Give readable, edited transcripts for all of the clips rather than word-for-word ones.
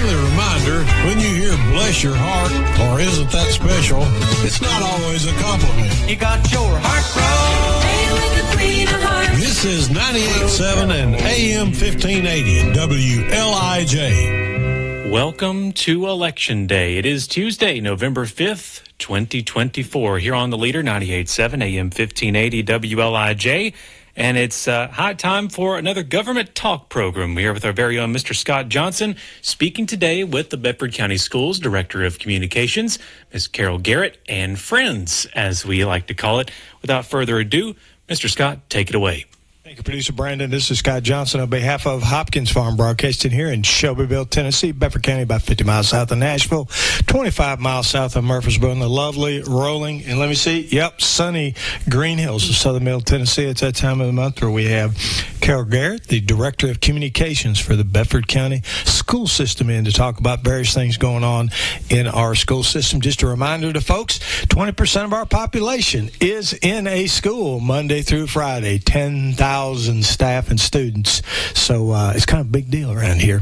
friendly reminder, when you hear bless your heart or isn't that special, it's not always a compliment. You got your heart broke. Hey, with the Queen of Hearts. This is 98.7 and AM 1580 WLIJ. Welcome to Election Day. It is Tuesday, November 5th, 2024, here on the Leader, 98.7 AM 1580 WLIJ. And it's high time for another government talk program. We're here with our very own Mr. Scott Johnson, speaking today with the Bedford County Schools Director of Communications, Ms. Carol Garrett, and friends, as we like to call it. Without further ado, Mr. Scott, take it away. Thank you, Producer Brandon. This is Scott Johnson on behalf of Hopkins Farm Broadcasting here in Shelbyville, Tennessee, Bedford County, about 50 miles south of Nashville, 25 miles south of Murfreesboro, in the lovely, rolling, and let me see, sunny Green Hills of southern middle Tennessee. It's that time of the month where we have Carol Garrett, the Director of Communications for the Bedford County School System, in to talk about various things going on in our school system. Just a reminder to folks, 20% of our population is in a school Monday through Friday, 10,000 staff and students. So it's kind of a big deal around here.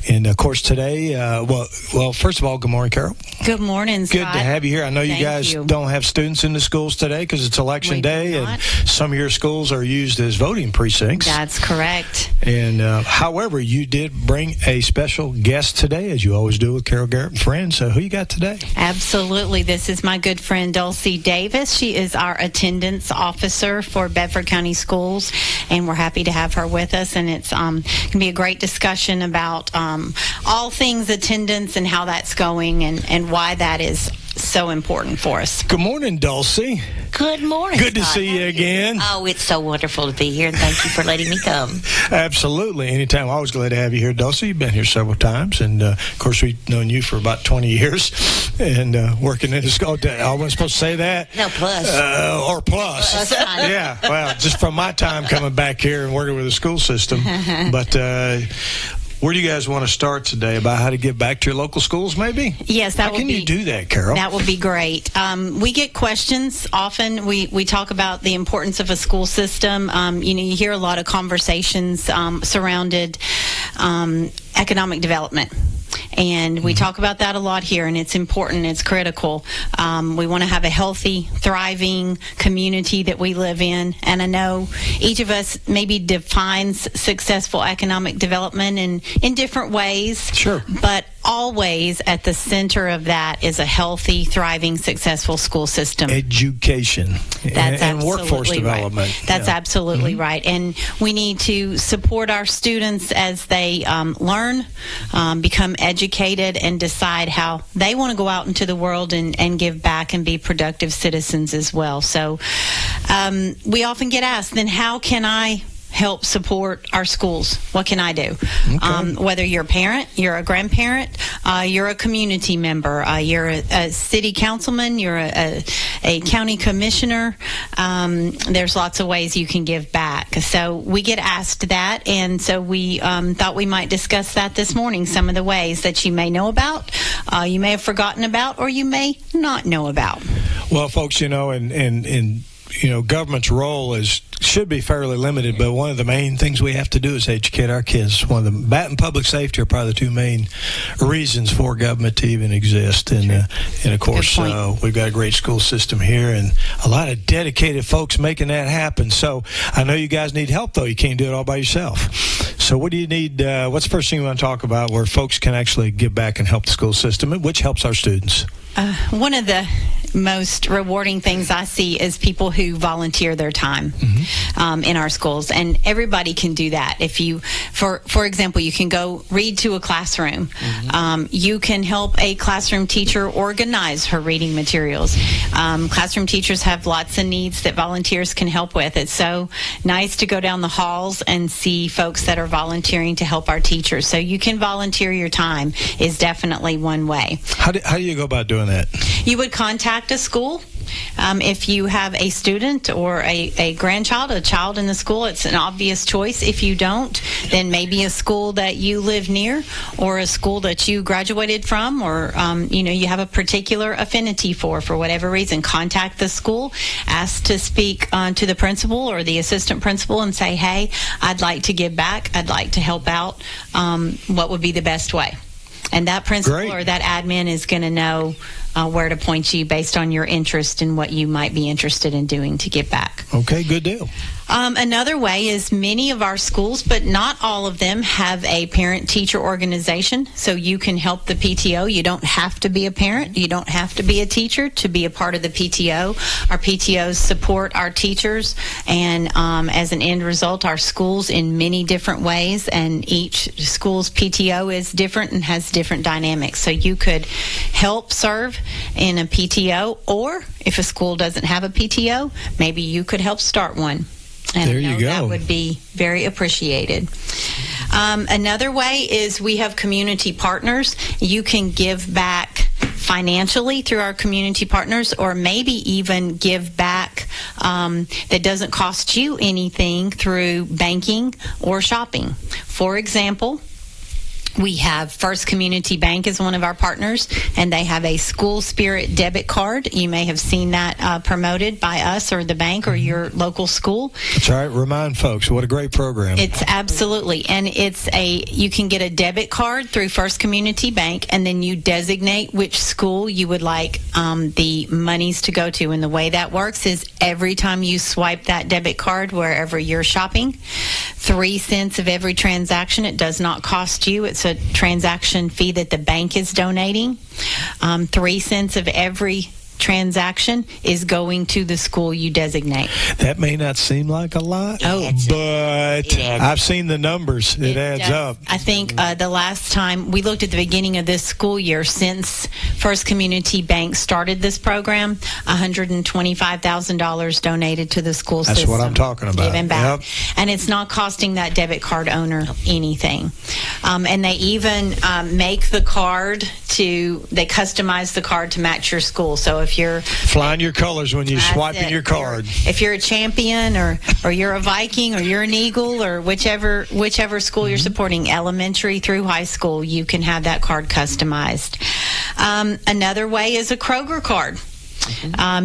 And, of course, today, well, first of all, good morning, Carol. Good morning, Scott. Good to have you here. I know you guys don't have students in the schools today because it's election day, and some of your schools are used as voting precincts. That's correct. And however, you did bring a special guest today, as you always do with Carol Garrett and friends. So who you got today? Absolutely. This is my good friend, Dulcie Davis. She is our attendance officer for Bedford County Schools, and we're happy to have her with us. And it's going to be a great discussion about all things attendance and how that's going and why that is so important for us. Good morning, Dulcie. Good morning, Good to Scott. see you again. Oh, it's so wonderful to be here, and thank you for letting me come. Absolutely. Anytime. Always glad to have you here, Dulcie. You've been here several times, and, of course, we've known you for about 20 years, and working in the school. I wasn't supposed to say that. No, plus. Or plus. Yeah, well, just from my time coming back here and working with the school system. But where do you guys want to start today? About how to give back to your local schools, maybe? Yes, How can you do that, Carol? That would be great. We get questions often. We talk about the importance of a school system. You hear a lot of conversations surrounded economic development. And we talk about that a lot here, and it's important. It's critical. We want to have a healthy, thriving community that we live in. And I know each of us maybe defines successful economic development in different ways. Sure. But always at the center of that is a healthy, thriving, successful school system. Education. And workforce development. Right. That's absolutely right. And we need to support our students as they learn, become educated, and decide how they want to go out into the world and give back and be productive citizens as well. So we often get asked, then how can I help support our schools? What can I do? Okay. Whether you're a parent, you're a grandparent, you're a community member, you're a city councilman, you're a county commissioner, there's lots of ways you can give back. So we get asked that, and so we thought we might discuss that this morning, some of the ways that you may know about, you may have forgotten about, or you may not know about. Well, folks, government's role should be fairly limited, but one of the main things we have to do is educate our kids. One of that and public safety are probably the two main reasons for government to even exist. And of course, we've got a great school system here and a lot of dedicated folks making that happen. So I know you guys need help, though. You can't do it all by yourself. So what do you need? What's the first thing you want to talk about where folks can actually give back and help the school system, which helps our students? One of the most rewarding things I see is people who volunteer their time in our schools, and everybody can do that. If you, for example, you can go read to a classroom. You can help a classroom teacher organize her reading materials. Classroom teachers have lots of needs that volunteers can help with. It's so nice to go down the halls and see folks that are volunteering to help our teachers. So you can volunteer your time is definitely one way. How do you go about doing that? You would contact a school. If you have a student or a grandchild, a child in the school, it's an obvious choice. If you don't, then maybe a school that you live near or a school that you graduated from or, you have a particular affinity for whatever reason. Contact the school, ask to speak to the principal or the assistant principal and say, hey, I'd like to give back. I'd like to help out. What would be the best way? And that principal Great. or that admin is going to know where to point you based on your interest and what you might be interested in doing to give back. Okay, good deal. Another way is many of our schools, but not all of them, have a parent-teacher organization, so you can help the PTO. You don't have to be a parent. You don't have to be a teacher to be a part of the PTO. Our PTOs support our teachers, and as an end result, our schools in many different ways, and each school's PTO is different and has different dynamics. So you could help serve in a PTO, or if a school doesn't have a PTO, maybe you could help start one. And there you go. That would be very appreciated. Another way is we have community partners. You can give back financially through our community partners, or maybe even give back that doesn't cost you anything through banking or shopping. For example, we have First Community Bank as one of our partners, and they have a School Spirit debit card. You may have seen that promoted by us or the bank or your local school. That's all right. Remind folks, what a great program. It's absolutely. And you can get a debit card through First Community Bank, and then you designate which school you would like the monies to go to. And the way that works is every time you swipe that debit card wherever you're shopping, 3 cents of every transaction. It does not cost you. It's a transaction fee that the bank is donating. 3 cents of every transaction is going to the school you designate. That may not seem like a lot, but I've seen the numbers. It adds up. I think the last time we looked at the beginning of this school year, since First Community Bank started this program, $125,000 donated to the school system. That's what I'm talking about. Given back. Yep. And it's not costing that debit card owner anything. And they even make the card they customize the card to match your school. So if you're flying your colors when you're swiping your card. If you're a champion or you're a Viking or you're an Eagle or whichever school you're supporting, elementary through high school, you can have that card customized. Another way is a Kroger card.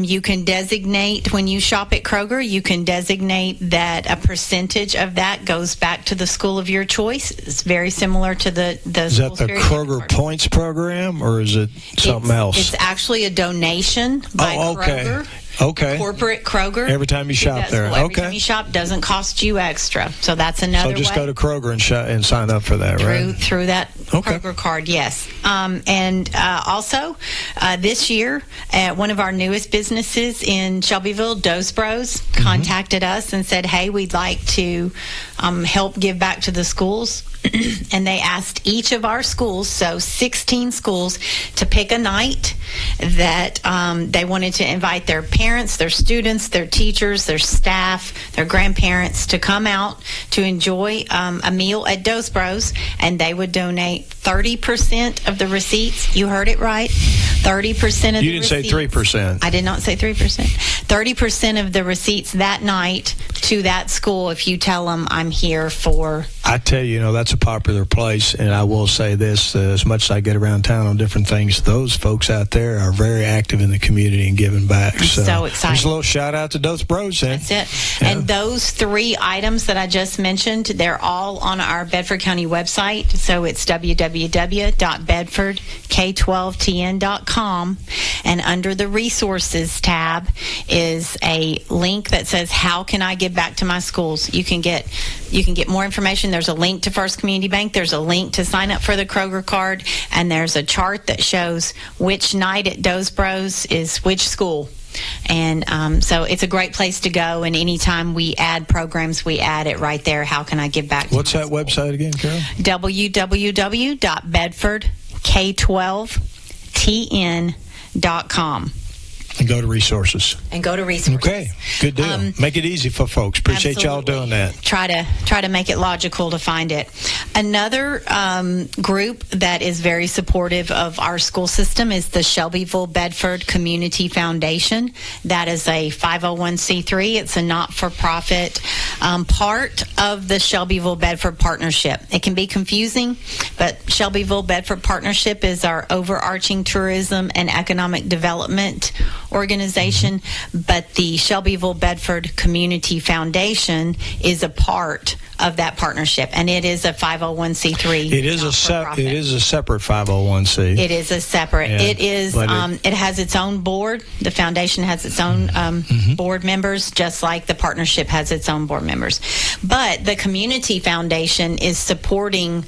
You can designate, when you shop at Kroger, you can designate that a percentage of that goes back to the school of your choice. It's very similar to the Is that the Kroger Points program, or is it something else? It's actually a donation by Kroger. Okay. Corporate Kroger. Every time you shop there. Every time you shop doesn't cost you extra. So that's another way. So just go to Kroger and sign up for that, right? Through that Kroger card, yes. And also, this year, one of our newest businesses in Shelbyville, Dos Bros, contacted us and said, hey, we'd like to help give back to the schools. And they asked each of our schools, so 16 schools, to pick a night that they wanted to invite their parents, their students, their teachers, their staff, their grandparents to come out to enjoy a meal at Dos Bros, and they would donate 30% of the receipts. You heard it right. 30% of You didn't say 3%. I did not say 3%. 30% of the receipts that night to that school if you tell them I'm here for... I tell you, that's a popular place, and I will say this, as much as I get around town on different things, those folks out there are very active in the community and giving back. So excited. Just a little shout out to Dos Bros. That's it. Yeah. And those 3 items that I just mentioned, they're all on our Bedford County website. So it's www.bedfordk12tn.com, and under the resources tab is a link that says, how can I give back to my schools? You can get more information. There's a link to First Community Bank. There's a link to sign up for the Kroger card. And there's a chart that shows which night at Dos Bros is which school. And so it's a great place to go. And anytime we add programs, we add it right there. How can I give back to What's that school? Website again, Carol? www.bedfordk12tn.com. And go to resources. Okay, good deal. Make it easy for folks. Appreciate y'all doing that. Try to make it logical to find it. Another group that is very supportive of our school system is the Shelbyville Bedford Community Foundation. That is a 501c3. It's a not-for-profit part of the Shelbyville Bedford Partnership. It can be confusing, but Shelbyville Bedford Partnership is our overarching tourism and economic development organization, but the Shelbyville Bedford Community Foundation is a part of that partnership, and it is a 501c3. It is a separate 501c. It is a separate. Yeah, it is. It has its own board. The foundation has its own board members, just like the partnership has its own board members. But the community foundation is supporting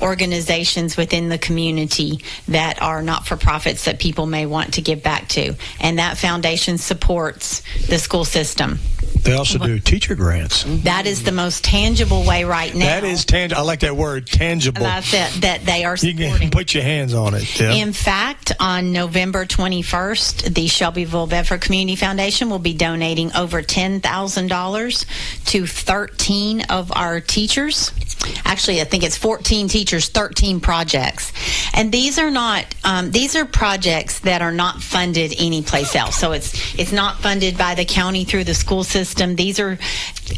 organizations within the community that are not-for-profits that people may want to give back to, and that foundation supports the school system. They also do teacher grants. That is the most tangible way right now. That is tangible. I like that word, tangible. That's it, that they are supporting. You can put your hands on it. Yeah. In fact, on November 21st, the Shelbyville Bedford Community Foundation will be donating over $10,000 to 13 of our teachers. Actually, I think it's 14 teachers, 13 projects. And these are not, these are projects that are not funded anyplace else. So it's not funded by the county through the school system. These are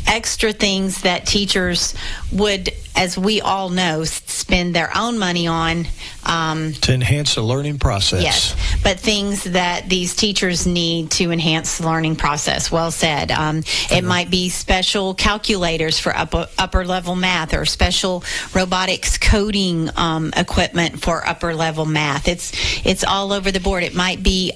extra things that teachers would, as we all know, spend their own money on. To enhance the learning process. Yes, but things that these teachers need to enhance the learning process. Well said. It might be special calculators for upper level math, or special robotics coding equipment for upper level math. It's all over the board. It might be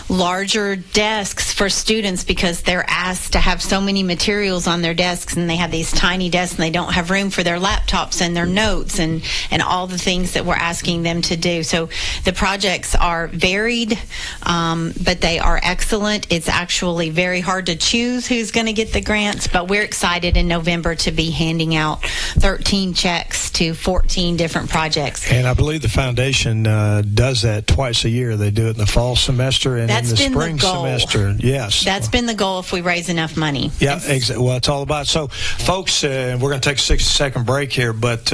larger desks for students because they're asked to have so many materials on their desks, and they have these tiny desks and they don't have room for their laptops and their notes and all the things that we're asking them to do. So the projects are varied, but they are excellent. It's actually very hard to choose who's going to get the grants, but we're excited in November to be handing out 13 checks to 14 different projects. And I believe the foundation does that twice a year. They do it in the fall semester and in the spring semester. Yes. That's been the goal if we raise enough money. Yeah, exactly. Well, it's all about. So, folks, we're going to take a 60-second break here, but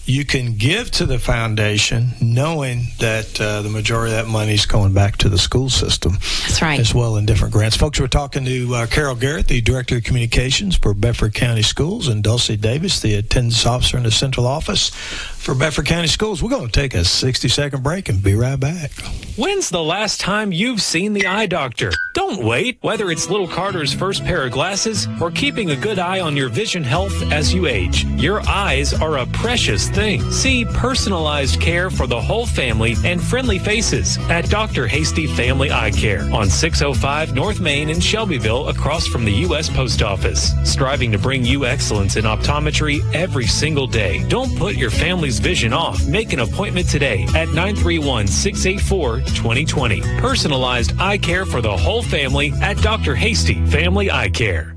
you can give to the foundation knowing that the majority of that money is going back to the school system. That's right. As well in different grants. Folks, we're talking to Carol Garrette, the Director of Communications for Bedford County Schools, and Dulcie Davis, the Attendance Officer in the Central Office for Bedford County Schools. We're going to take a 60-second break and be right back. When's the last time you've seen the eye doctor? Don't wait. Whether it's little Carter's first pair of glasses or keeping a good eye on your vision health as you age, your eyes are a precious thing. See personalized care for the whole family and friendly faces at Dr. Hasty Family Eye Care on 605 North Main in Shelbyville, across from the U.S. Post Office. Striving to bring you excellence in optometry every single day. Don't put your family's vision off. Make an appointment today at 931-684-2020. Personalized eye care for the whole family at Dr. Hasty Family Eye Care.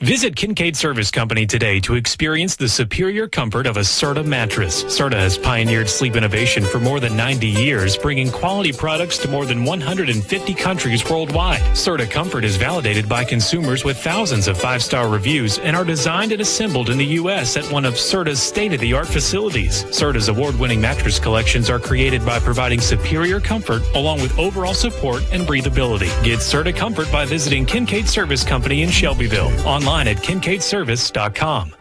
Visit Kincaid Service Company today to experience the superior comfort of a Serta mattress. Serta has pioneered sleep innovation for more than 90 years, bringing quality products to more than 150 countries worldwide. Serta Comfort is validated by consumers with thousands of 5-star reviews and are designed and assembled in the U.S. at one of Serta's state-of-the-art facilities. Serta's award-winning mattress collections are created by providing superior comfort along with overall support and breathability. Get Serta Comfort by visiting Kincaid Service Company in Shelbyville. Online at kincaidservice.com.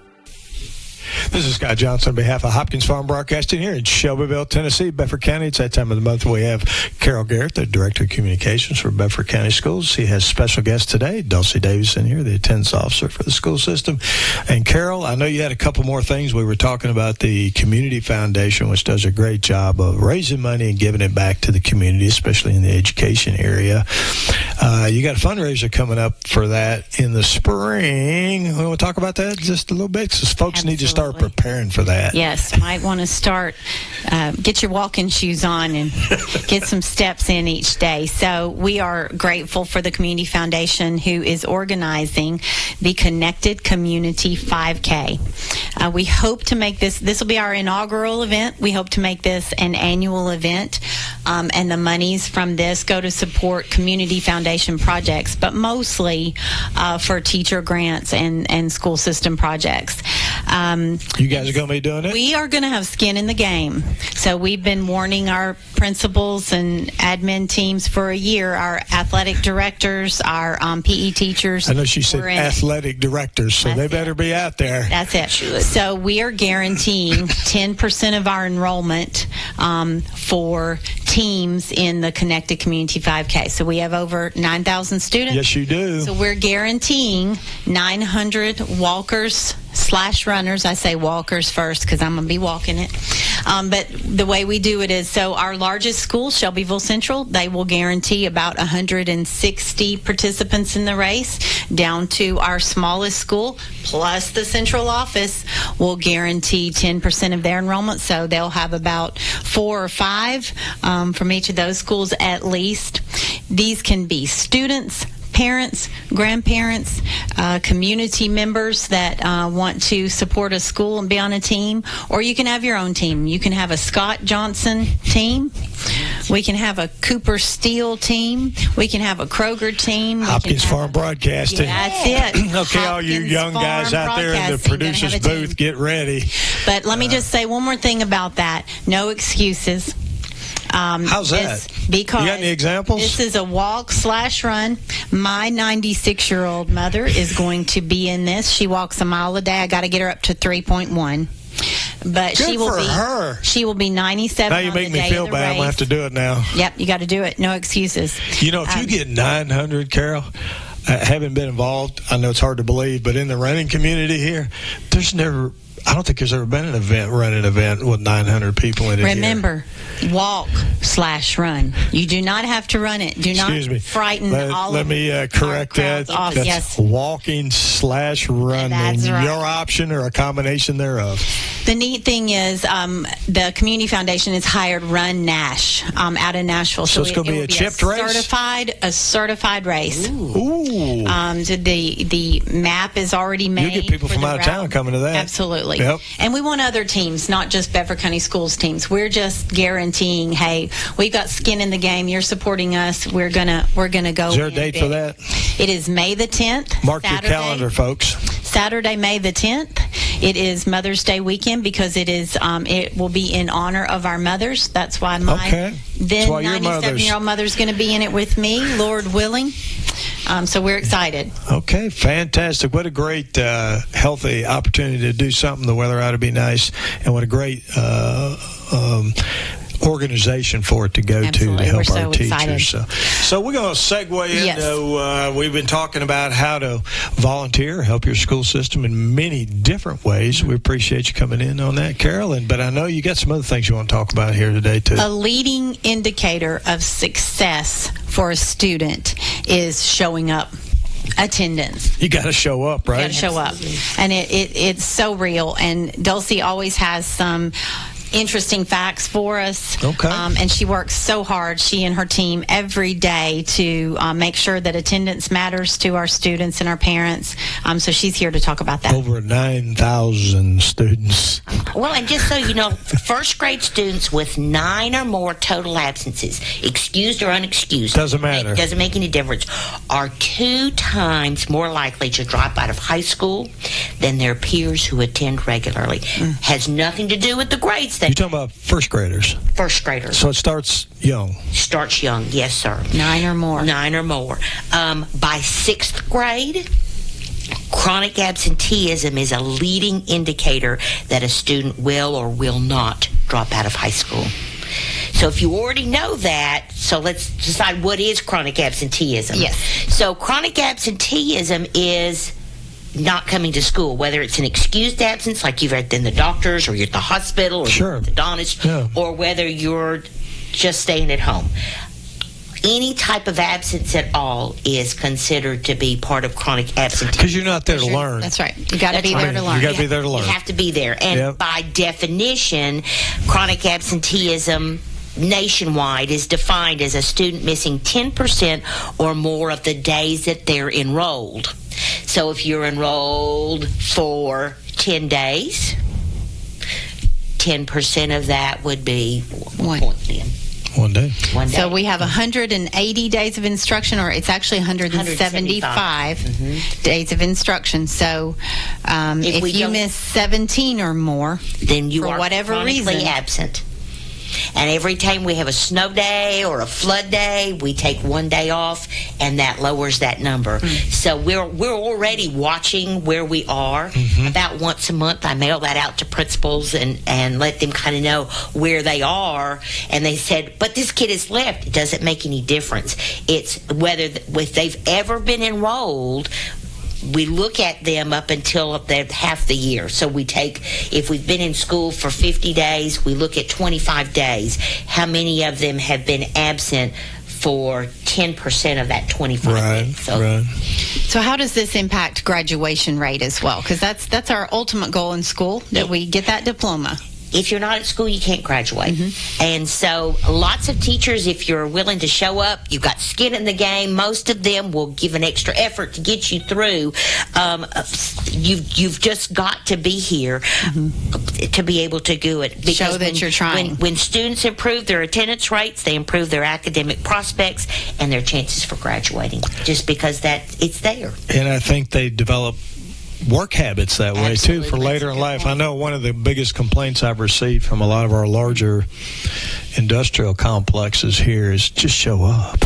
This is Scott Johnson on behalf of Hopkins Farm Broadcasting here in Shelbyville, Tennessee, Bedford County. It's that time of the month we have Carol Garrette, the Director of Communications for Bedford County Schools. She has special guests today, Dulcie Davis in here, the Attendance Officer for the school system. And Carol, I know you had a couple more things. We were talking about the Community Foundation, which does a great job of raising money and giving it back to the community, especially in the education area. You got a fundraiser coming up for that in the spring. We want to talk about that just a little bit because folks need to start preparing for that. Yes, might want to start, get your walking shoes on and get some steps in each day. So we are grateful for the Community Foundation who is organizing the Connected Community 5K. We hope to make this will be our inaugural event. We hope to make this an annual event, and the monies from this go to support Community Foundation projects, but mostly for teacher grants and school system projects. You guys are going to be doing it? We are going to have skin in the game. So we've been warning our principals and admin teams for a year, our athletic directors, our PE teachers. I know she said We're in athletic directors, so That's they it. better be out there. That's it. So we are guaranteeing 10% of our enrollment for teams in the Connected Community 5K. So we have over 9,000 students. Yes, you do. So we're guaranteeing 900 walkers/runners. I say walkers first because I'm going to be walking it. But the way we do it is, so our largest school, Shelbyville Central, they will guarantee about 160 participants in the race, down to our smallest school, plus the central office will guarantee 10% of their enrollment. So they'll have about 4 or 5 from each of those schools at least. These can be students, parents, grandparents, community members that want to support a school and be on a team, or you can have your own team. You can have a Scott Johnson team. We can have a Cooper Steel team. We can have a Kroger team. Hopkins Farm Broadcasting. That's it. Okay, all you Hopkins young guys Farm out there in the Broadcasting, gonna producer's have a team. booth, get ready. But let me just say one more thing about that. No excuses. How's that? Because you got any examples? This is a walk/run. My 96-year-old mother is going to be in this. She walks a mile a day. I got to get her up to 3.1. But Good she will for be her. She will be 97. Now you on make the me day feel of the bad. I'm going to have to do it now. Yep, you got to do it. No excuses. You know, if you get 900, Carol, having been involved, I know it's hard to believe, but in the running community here, I don't think there's ever been an running event with 900 people in it. Remember, walk/run. You do not have to run it. Do not frighten all Let of me correct that. off. That's Yes. walking/running. That's right. Your option or a combination thereof. The neat thing is the Community Foundation has hired Run Nash out of Nashville. So it's going to be a chipped race? A certified race. Ooh. So the map is already made. You get people for from the out of town route. coming to that. Absolutely. Yep. And we want other teams, not just Bedford County Schools teams. We're just guaranteeing, hey, we've got skin in the game. You're supporting us. We're gonna go. Is there a date for that? It is May the 10th. Mark Saturday. your calendar, folks. Saturday, May the 10th. It is Mother's Day weekend because it is. It will be in honor of our mothers. That's why my then 97-year-old mother's going to be in it with me, Lord willing. So we're excited. Okay, fantastic. What a great, healthy opportunity to do something. The weather ought to be nice, and what a great organization for it to go to help we're our teachers. Excited. So we're going to segue into, we've been talking about how to volunteer, help your school system in many different ways. We appreciate you coming in on that, Carolyn, but I know you got some other things you want to talk about here today, too. A leading indicator of success for a student is showing up. Attendance. You got to show up, right? You got to show up. And it's so real. And Dulcie always has some interesting facts for us. Okay. And she works so hard, she and her team, every day to make sure that attendance matters to our students and our parents. So she's here to talk about that. Over 9,000 students. Well, and just so you know, first grade students with 9 or more total absences, excused or unexcused, doesn't matter. It doesn't make any difference, are 2 times more likely to drop out of high school than their peers who attend regularly. Has nothing to do with the grades. You're talking about first graders? First graders. So it starts young? Starts young, yes, sir. 9 or more. 9 or more. By 6th grade, chronic absenteeism is a leading indicator that a student will or will not drop out of high school. So if you already know that, so let's decide what is chronic absenteeism. Yes. So chronic absenteeism is not coming to school, whether it's an excused absence, like you're at the doctor's or you're at the hospital or you're at the dentist, or whether you're just staying at home. Any type of absence at all is considered to be part of chronic absenteeism. Because you're not there to learn. That's right. You got to be there to learn. You got to be there to learn. You have to be there. And by definition, chronic absenteeism nationwide is defined as a student missing 10% or more of the days that they're enrolled. So if you're enrolled for 10 days, 10% of that would be 1 point then. One day. So we have 180 days of instruction, or it's actually 175 days of instruction. So if you miss 17 or more, then you for are whatever reason absent. And every time we have a snow day or a flood day, we take one day off, and that lowers that number. So we're already watching where we are. About once a month, I mail that out to principals and let them kind of know where they are. And they said, but this kid is left. It doesn't make any difference. It's whether if they've ever been enrolled. We look at them up until they're half the year. So we take, if we've been in school for 50 days, we look at 25 days. How many of them have been absent for 10% of that 25 days? So how does this impact graduation rate as well? Because that's our ultimate goal in school, that we get that diploma. If you're not at school, you can't graduate. And so lots of teachers, if you're willing to show up, you've got skin in the game. Most of them will give an extra effort to get you through. You've just got to be here to be able to do it. Because show that you're trying. When students improve their attendance rates, they improve their academic prospects and their chances for graduating, just because it's there. And I think they develop work habits that way too for later in life. I know one of the biggest complaints I've received from a lot of our larger industrial complexes here is just show up.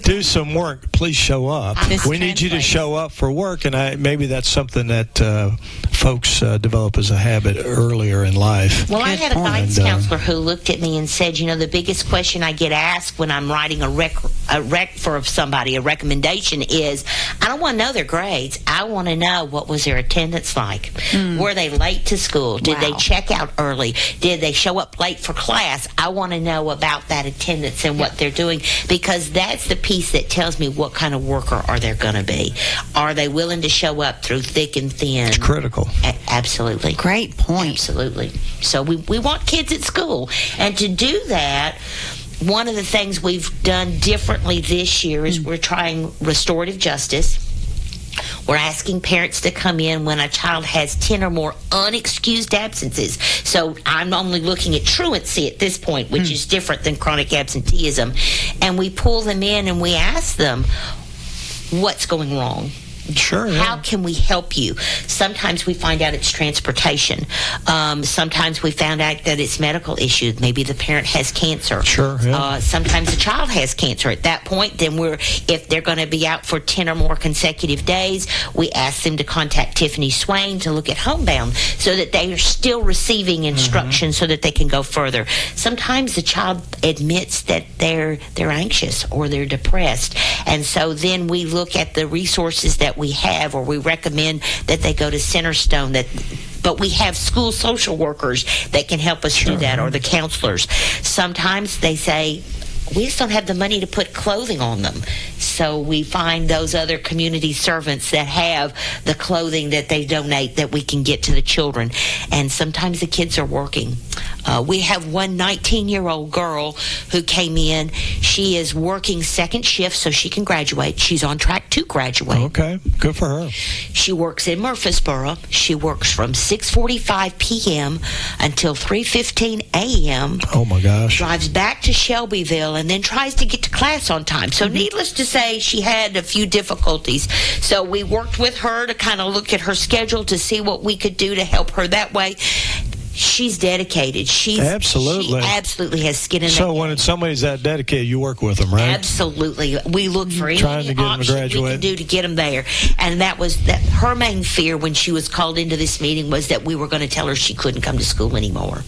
Do some work. Please show up. We need you to show up for work, and maybe that's something that folks develop as a habit earlier in life. Well, I had a guidance counselor who looked at me and said, you know, the biggest question I get asked when I'm writing a rec for somebody, a recommendation, is I don't want to know their grades. I want to know what was their attendance like. Were they late to school? Did they check out early? Did they show up late for class? I want to know about that attendance and what they're doing, because that's the piece that tells me what kind of worker are they going to be. Are they willing to show up through thick and thin? It's critical. Absolutely. Great point. Absolutely. So we want kids at school. And to do that, one of the things we've done differently this year is we're trying restorative justice. We're asking parents to come in when a child has 10 or more unexcused absences. So I'm only looking at truancy at this point, which is different than chronic absenteeism. And we pull them in and we ask them, what's going wrong? Sure. How can we help you? Sometimes we find out it's transportation. Sometimes we found out that it's medical issues. Maybe the parent has cancer. Sure. Yeah. Sometimes the child has cancer. At that point, then if they're going to be out for 10 or more consecutive days, we ask them to contact Tiffany Swain to look at homebound so that they are still receiving instruction so that they can go further. Sometimes the child admits that they're anxious or they're depressed, and so then we look at the resources that we have, or we recommend that they go to Centerstone. But we have school social workers that can help us do that, or the counselors. Sometimes they say, we just don't have the money to put clothing on them. So we find those other community servants that have the clothing that they donate that we can get to the children. And sometimes the kids are working. We have one 19-year-old girl who came in. She is working second shift so she can graduate. She's on track to graduate. Okay, good for her. She works in Murfreesboro. She works from 6:45 p.m. until 3:15 a.m. Oh, my gosh. Drives back to Shelbyville and then tries to get to class on time. So needless to say, she had a few difficulties. So we worked with her to kind of look at her schedule to see what we could do to help her that way. She's dedicated. She absolutely has skin in the game. So when somebody's that dedicated, you work with them, right? Absolutely. We look for any option we can do to get them there. And that was her main fear when she was called into this meeting, was that we were going to tell her she couldn't come to school anymore.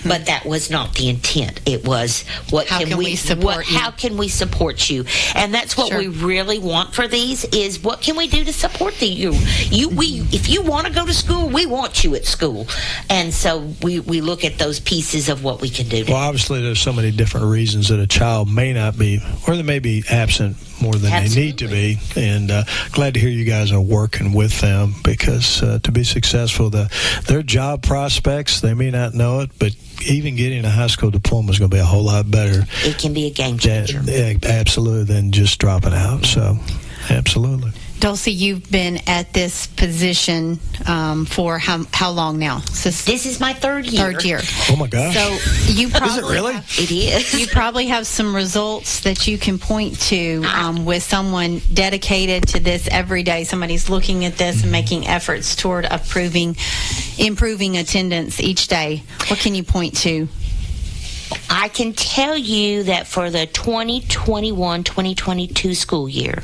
But that was not the intent. It was, how can we support you? And that's what we really want for these, is what can we do to support you? If you want to go to school, we want you at school. And so we look at those pieces of what we can do. Well, obviously, there's so many different reasons that a child may not be, or they may be absent more than they need to be. And glad to hear you guys are working with them, because to be successful, their job prospects, they may not know it, but even getting a high school diploma is going to be a whole lot better. It can be a game changer. Absolutely, than just dropping out. So, absolutely. Dulcie, you've been at this position for how long now? This is my third year. Oh my gosh! So you probably is it really? It is. You probably have some results that you can point to with someone dedicated to this every day. Somebody's looking at this and making efforts toward improving attendance each day. What can you point to? I can tell you that for the 2021-2022 school year,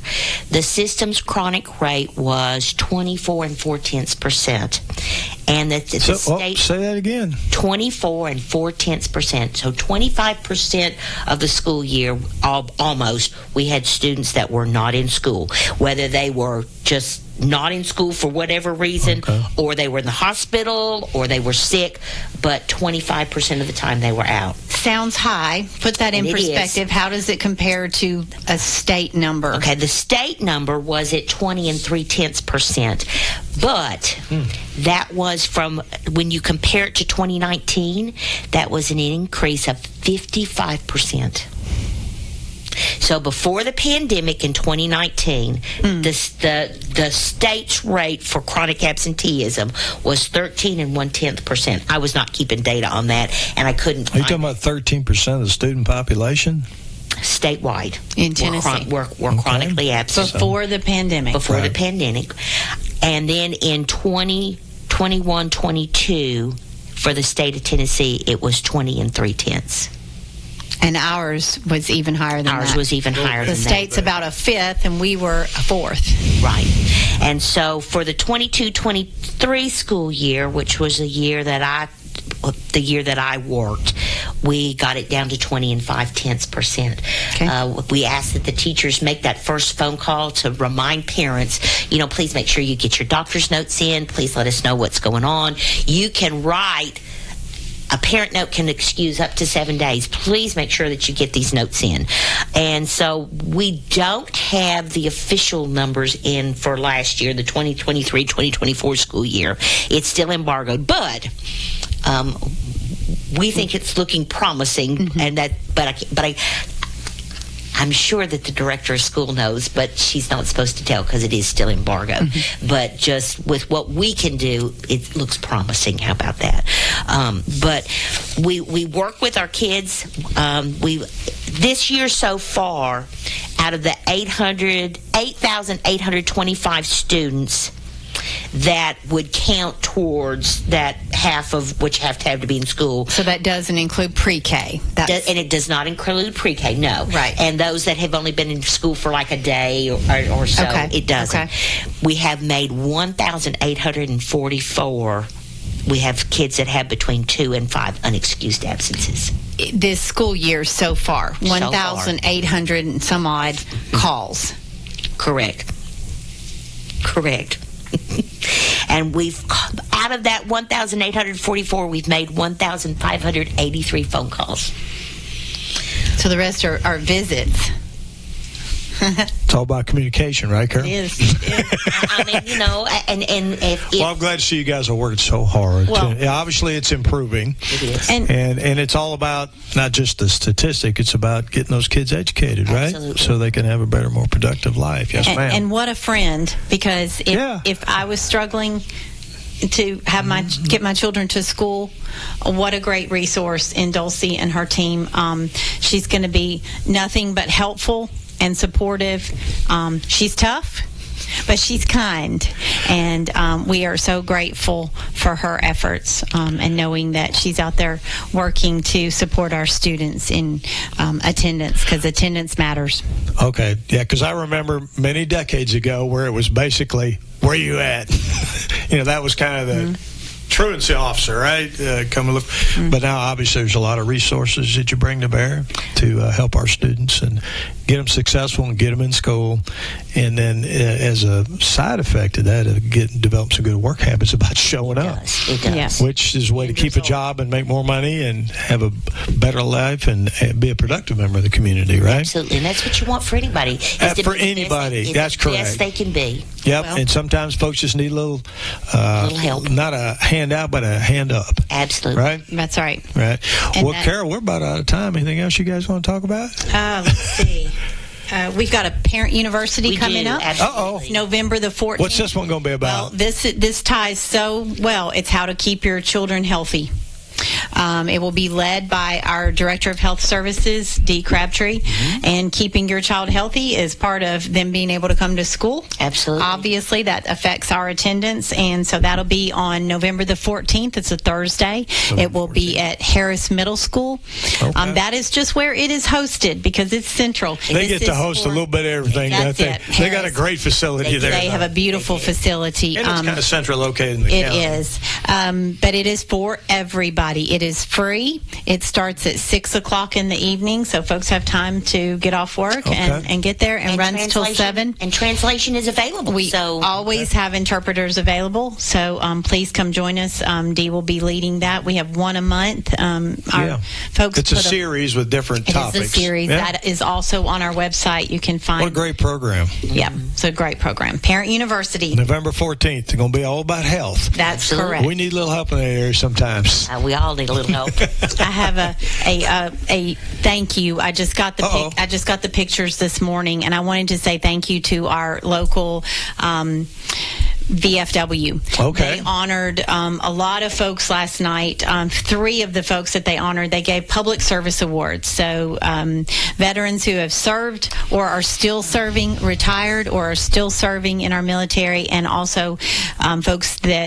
the system's chronic rate was 24.4%. And that the state... say that again. 24.4%. So 25% of the school year, almost, we had students that were not in school. Whether they were just not in school for whatever reason, or they were in the hospital, or they were sick, but 25% of the time they were out. Sounds high. Put that in perspective. How does it compare to a state number? Okay, the state number was at 20.3%, but that was from, when you compare it to 2019, that was an increase of 55%. So before the pandemic in 2019, the state's rate for chronic absenteeism was 13.1%. I was not keeping data on that, and I couldn't. Are you talking about 13% of the student population? Statewide. In Tennessee. We're chronically absent. Before the pandemic. Before the pandemic. And then in 2021-22, for the state of Tennessee, it was 20.3. And ours was even higher than that. Ours was even higher than that. The state's about a fifth, and we were a fourth. Right. And so for the 22-23 school year, which was the year that I worked, we got it down to 20.5%. Okay. We asked that the teachers make that first phone call to remind parents, please make sure you get your doctor's notes in. Please let us know what's going on. You can write. A parent note can excuse up to 7 days. Please make sure that you get these notes in. And so we don't have the official numbers in for last year, the 2023-2024 school year. It's still embargoed, but we think it's looking promising. And that, I'm sure that the director of school knows, but she's not supposed to tell because it is still embargoed. But just with what we can do, it looks promising. How about that? But we work with our kids. This year so far, out of the 8,825 students that would count towards that half of which have to be in school. So that doesn't include pre-K. And it does not include pre-K, no. Right. And those that have only been in school for like a day or so, it doesn't. Okay. We have made 1,844. We have kids that have between 2 and 5 unexcused absences. This school year so far, 1,800 and some odd calls. Correct. And we've, out of that 1,844, we've made 1,583 phone calls. So the rest are visits. It's all about communication, right, Carol? It is. I mean, and if well, I'm glad to see you guys are working so hard. Well, obviously, it's improving. It is. And it's all about not just the statistic, it's about getting those kids educated, right? Absolutely. So they can have a better, more productive life. Yes, ma'am. And what a friend, because if I was struggling to have get my children to school, what a great resource in Dulcie and her team. She's going to be nothing but helpful and supportive. She's tough, but she's kind, and we are so grateful for her efforts and knowing that she's out there working to support our students in attendance, because attendance matters. Okay, yeah, because I remember many decades ago where it was basically, where you at? That was kind of the truancy officer, right? But now obviously there's a lot of resources that you bring to bear to help our students and get them successful and get them in school. And then as a side effect of that, develop some good work habits about showing up. It does. Yes. Which is a way to keep a job and make more money and have a better life and be a productive member of the community, right? Absolutely. And that's what you want for anybody. For anybody. That's correct. Yes, they can be. Yep. And sometimes folks just need a little help. Not a handout, but a hand up. Absolutely. Right? That's right. Right. And Carol, we're about out of time. Anything else you guys want to talk about? Let's see. We've got a parent university coming up. Absolutely. November the 14th. What's this one going to be about? Well, this ties so well. It's how to keep your children healthy. It will be led by our Director of Health Services, Dee Crabtree, and keeping your child healthy is part of them being able to come to school. Absolutely. Obviously, that affects our attendance, and so that'll be on November the 14th. It's a Thursday. It will be at Harris Middle School. Okay. That is just where it is hosted because it's central. They get to host a little bit of everything, don't they? They got a great facility there. They have a beautiful facility. And it's kind of central located in the county. It is. But it is for everybody. It is free. It starts at 6 o'clock in the evening, so folks have time to get off work and get there, and runs till 7. And translation is available. We always have interpreters available, so please come join us. Dee will be leading that. We have one a month. Our folks. It's a series with different topics. It's a series that is also on our website. You can find. What a great program. Yeah, it's a great program. Parent University. November 14th. It's going to be all about health. That's correct. We need a little help in that area sometimes. We all need a little help. I have a thank you. I just got the pictures this morning, and I wanted to say thank you to our local VFW. Okay. They honored a lot of folks last night. 3 of the folks that they honored, they gave public service awards. So veterans who have served or are still serving, retired or are still serving in our military, and also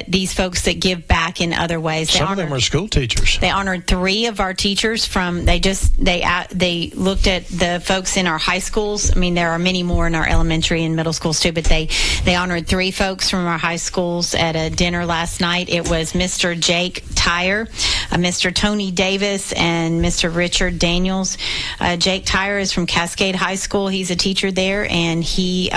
these folks that give back in other ways. Some of them are school teachers. They honored 3 of our teachers from. They looked at the folks in our high schools. I mean, there are many more in our elementary and middle schools too, but they honored 3 folks from our high schools at a dinner last night. It was Mr. Jake Tyre, Mr. Tony Davis, and Mr. Richard Daniels. Jake Tyre is from Cascade High School. He's a teacher there, and he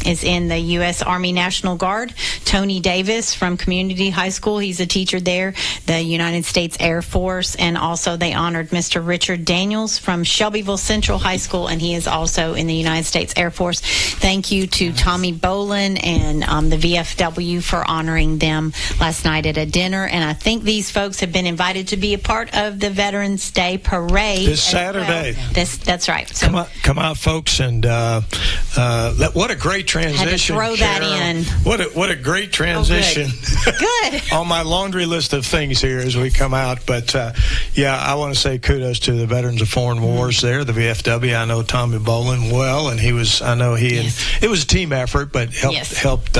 is in the U.S. Army National Guard. Tony Davis from Community High School. He's a teacher there, the United States Air Force. And also they honored Mr. Richard Daniels from Shelbyville Central High School, and he is also in the United States Air Force. Thank you to Tommy Bolin and the VFW for honoring them last night at a dinner. And I think these folks have been invited to be a part of the Veterans Day Parade this Saturday. Well. That's right. So come out, folks, and what a great transition. Had to throw that in. What a great transition. Oh, good. On my laundry list of things here as we come out. But I want to say kudos to the Veterans of Foreign Wars there, the VFW. I know Tommy Bolin well, and it was a team effort, but helped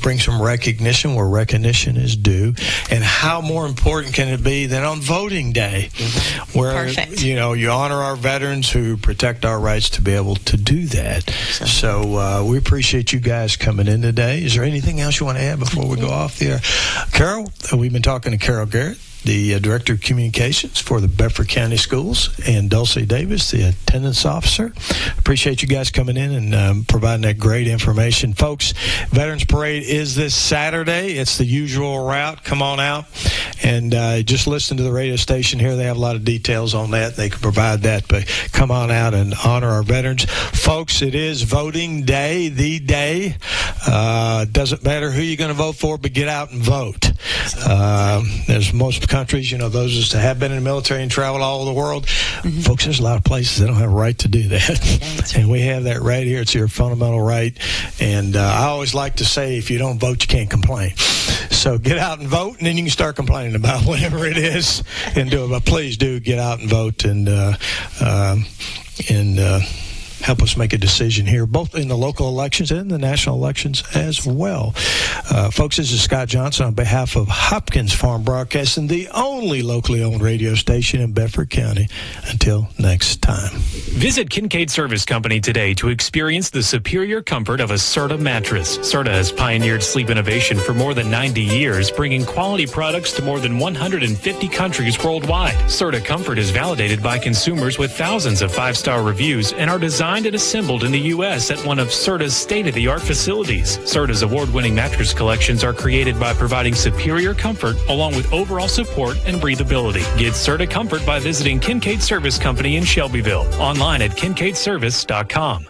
bring some recognition where recognition is due. And how more important can it be than on voting day, where you honor our veterans who protect our rights to be able to do that. So we appreciate you guys coming in today. Is there anything else you want to add before we go off the air? Carol, we've been talking to Carol Garrette, the Director of Communications for the Bedford County Schools, and Dulcie Davis, the Attendance Officer. Appreciate you guys coming in and providing that great information. Folks, Veterans Parade is this Saturday. It's the usual route. Come on out and just listen to the radio station here. They have a lot of details on that. They can provide that, but come on out and honor our veterans. Folks, it is voting day, the day. Doesn't matter who you're going to vote for, but get out and vote. There's most countries, those that have been in the military and traveled all over the world. Folks, there's a lot of places that don't have a right to do that. And we have that right here. It's your fundamental right. And I always like to say, if you don't vote, you can't complain. So get out and vote, and then you can start complaining about whatever it is and do it. But please do get out and vote and help us make a decision here, both in the local elections and the national elections as well. Folks, this is Scott Johnson on behalf of Hopkins Farm Broadcasting, the only locally owned radio station in Bedford County. Until next time. Visit Kincaid Service Company today to experience the superior comfort of a Serta mattress. Serta has pioneered sleep innovation for more than 90 years, bringing quality products to more than 150 countries worldwide. Serta Comfort is validated by consumers with thousands of 5-star reviews and are designed and assembled in the U.S. at one of Serta's state-of-the-art facilities. Serta's award-winning mattress collections are created by providing superior comfort along with overall support and breathability. Get Serta Comfort by visiting Kincaid Service Company in Shelbyville. Online at kincaidservice.com.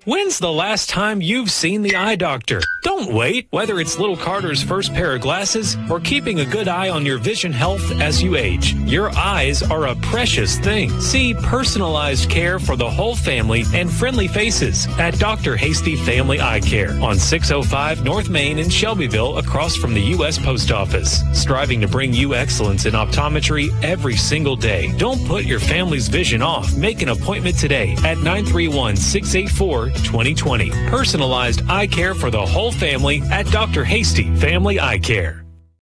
When's the last time you've seen the eye doctor? Don't wait. Whether it's little Carter's first pair of glasses or keeping a good eye on your vision health as you age, your eyes are a precious thing. See personalized care for the whole family and friendly faces at Dr. Hasty Family Eye Care on 605 North Main in Shelbyville, across from the U.S. Post Office. Striving to bring you excellence in optometry every single day. Don't put your family's vision off. Make an appointment today at 931-684-2020. Personalized eye care for the whole family at Dr. Hasty Family Eye Care.